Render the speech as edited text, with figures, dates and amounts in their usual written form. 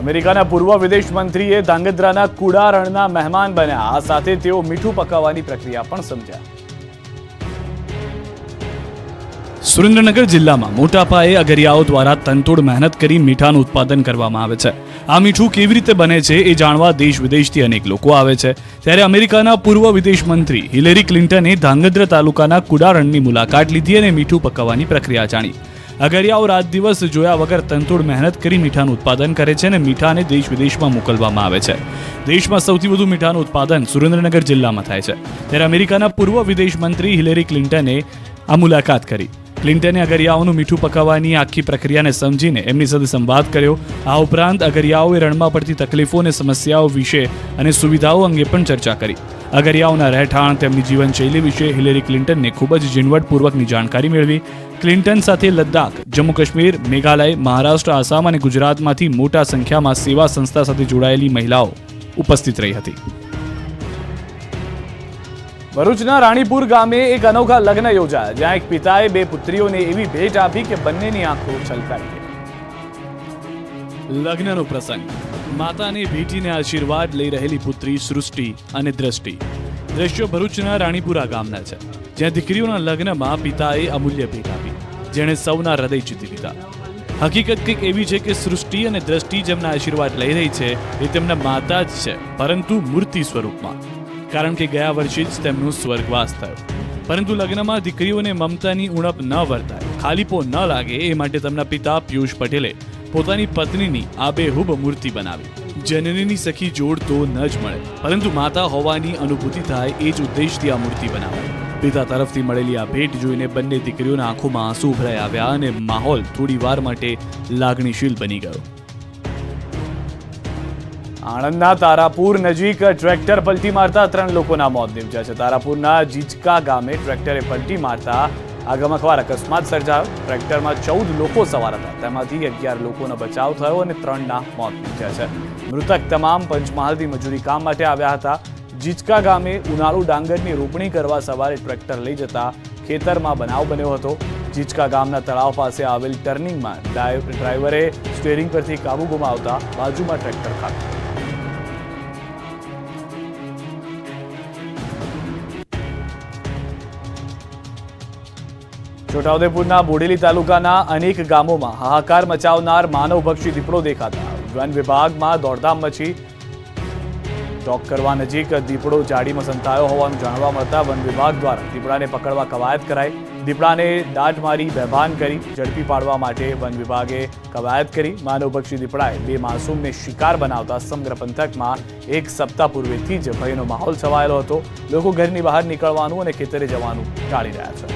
અમેરિકાના પૂર્વ વિદેશ મંત્રીએ ધાંગધ્રાના કુડા રણના મહેમાન બન્યા. આ સાથે તેઓ મીઠું પકાવવાની પ્રક્રિયા પણ સમજ્યા. સુરેન્દ્રનગર જિલ્લામાં મોટા પાયે અગરિયાઓ દ્વારા તનતોડ મહેનત કરી મીઠાનું ઉત્પાદન કરવામાં આવે છે. આ મીઠું કેવી રીતે બને છે એ જાણવા દેશ વિદેશથી અનેક લોકો આવે છે. ત્યારે અમેરિકાના પૂર્વ વિદેશ મંત્રી હિલેરી ક્લિન્ટને ધાંગધ્રા તાલુકાના કુડા રણની મુલાકાત લીધી અને મીઠું પકાવવાની પ્રક્રિયા જાણી. અગરિયાઓ રાત દિવસ જોયા વગર તનતોડ મહેનત કરી મીઠાનું ઉત્પાદન કરે છે અને મીઠાને દેશ વિદેશમાં મોકલવામાં આવે છે. દેશમાં સૌથી વધુ મીઠાનું ઉત્પાદન સુરેન્દ્રનગર જિલ્લામાં થાય છે. ત્યારે અમેરિકાના પૂર્વ વિદેશ મંત્રી હિલેરી ક્લિન્ટને આ મુલાકાત કરી. ક્લિન્ટને અગરિયાઓનું મીઠું પકાવવાની આખી પ્રક્રિયાને સમજીને એમની સાથે સંવાદ કર્યો. આ ઉપરાંત અગરિયાઓએ રણમાં પડતી તકલીફો અને સમસ્યાઓ વિશે અને સુવિધાઓ અંગે પણ ચર્ચા કરી. અગરિયાઓના રહેઠાણ, તેમની જીવનશૈલી વિશે હિલેરી ક્લિન્ટનને ખૂબ જ ઝીણવટપૂર્વકની જાણકારી મેળવી. ક્લિન્ટન સાથે લદ્દાખ, જમ્મુ કાશ્મીર, મેઘાલય, મહારાષ્ટ્ર, આસામ અને ગુજરાતમાંથી મોટા સંખ્યામાં સેવા સંસ્થા સાથે જોડાયેલી મહિલાઓ ઉપસ્થિત રહી હતી. ભરૂચના રાણીપુર ગામે એક અનોખા લગ્ન યોજાયા, જ્યાં એક પિતાએ બે પુત્રીઓને એવી ભેટ આપી કે બંનેની આંખો છલકાઈ ગઈ. લગ્નનો પ્રસંગ. માતાને ભેટીને આશીર્વાદ લઈ રહેલી પુત્રી સૃષ્ટિ અને દ્રષ્ટિ. દ્રશ્યો ભરૂચના રાણીપુરા ગામના છે, જ્યાં દીકરીઓના લગ્નમાં પિતાએ અમૂલ્ય ભેટ આપી, જેણે સૌના હૃદય જીતી લીધા. હકીકત કંઈક એવી છે કે સૃષ્ટિ અને દ્રષ્ટિ જેમના આશીર્વાદ લઈ રહી છે એ તેમના માતા જ છે, પરંતુ મૂર્તિ સ્વરૂપમાં. કારણ કે ગયા વર્ષે જ તેમનો સ્વર્ગવાસ થયો. પરંતુ લગ્નમાં દીકરીઓને મમતાની ઉણપ ન વર્તાય, ખાલીપો ન લાગે એ માટે તેમના પિતા પિયુષ પટેલે પોતાની પત્નીની આબેહૂબ મૂર્તિ બનાવી. જનનીની સખી જોડ તો ન જ મળે, પરંતુ માતા હોવાની અનુભૂતિ થાય એ જ ઉદ્દેશથી આ મૂર્તિ બનાવાઈ. પિતા તરફથી મળેલી આ ભેટ જોઈને બંને દીકરીઓના આંખોમાં આંસુ ભરાઈ આવ્યા અને માહોલ થોડી વાર માટે લાગણીશીલ બની ગયો. આણંદના તારાપુર નજીક ટ્રેક્ટર પલટી મારતા 3 લોકોના મોત નીપજ્યા છે. તારાપુરના જીચકા ગામે ટ્રેક્ટરે પલટી મારતા આગમખવાર અકસ્માત સર્જાયો. ટ્રેક્ટરમાં 14 લોકો સવાર હતા, તેમાંથી 11 લોકોનો બચાવ થયો અને 3ના મોત નીપજ્યા છે. મૃતક તમામ પંચમહાલથી મજૂરી કામ માટે આવ્યા હતા. જીચકા ગામે ઉનાળુ ડાંગરની રોપણી કરવા સવારે ટ્રેક્ટર લઈ જતા ખેતરમાં બનાવ બન્યો હતો. જીચકા ગામના તળાવ પાસે આવેલ ટર્નિંગમાં ડ્રાઈવરે સ્ટીયરિંગ પરથી કાબુ ગુમાવતા બાજુમાં ટ્રેક્ટર ખાધું. છોટાઉદેપુરના બોડેલી તાલુકાના અનેક ગામોમાં હાહાકાર મચાવનાર માનવભક્ષી દીપડો દેખાતા વન વિભાગમાં દોડધામ મચી. ચોક કરવા નજીક દીપડો જાડીમાં સંતાયો હોવાનું જાણવા મળતા વન વિભાગ દ્વારા દીપડાને પકડવા કવાયત કરાઈ. દીપડાને દાટ મારી બેભાન કરી ઝડપી પાડવા માટે વન વિભાગે કવાયત કરી. માનવભક્ષી દીપડાએ 2 માસૂમને શિકાર બનાવતા સમગ્ર પંથકમાં એક સપ્તાહ પૂર્વેથી જ ભયનો માહોલ છવાયેલો હતો. લોકો ઘરની બહાર નીકળવાનું અને ખેતરે જવાનું ટાળી રહ્યા છે.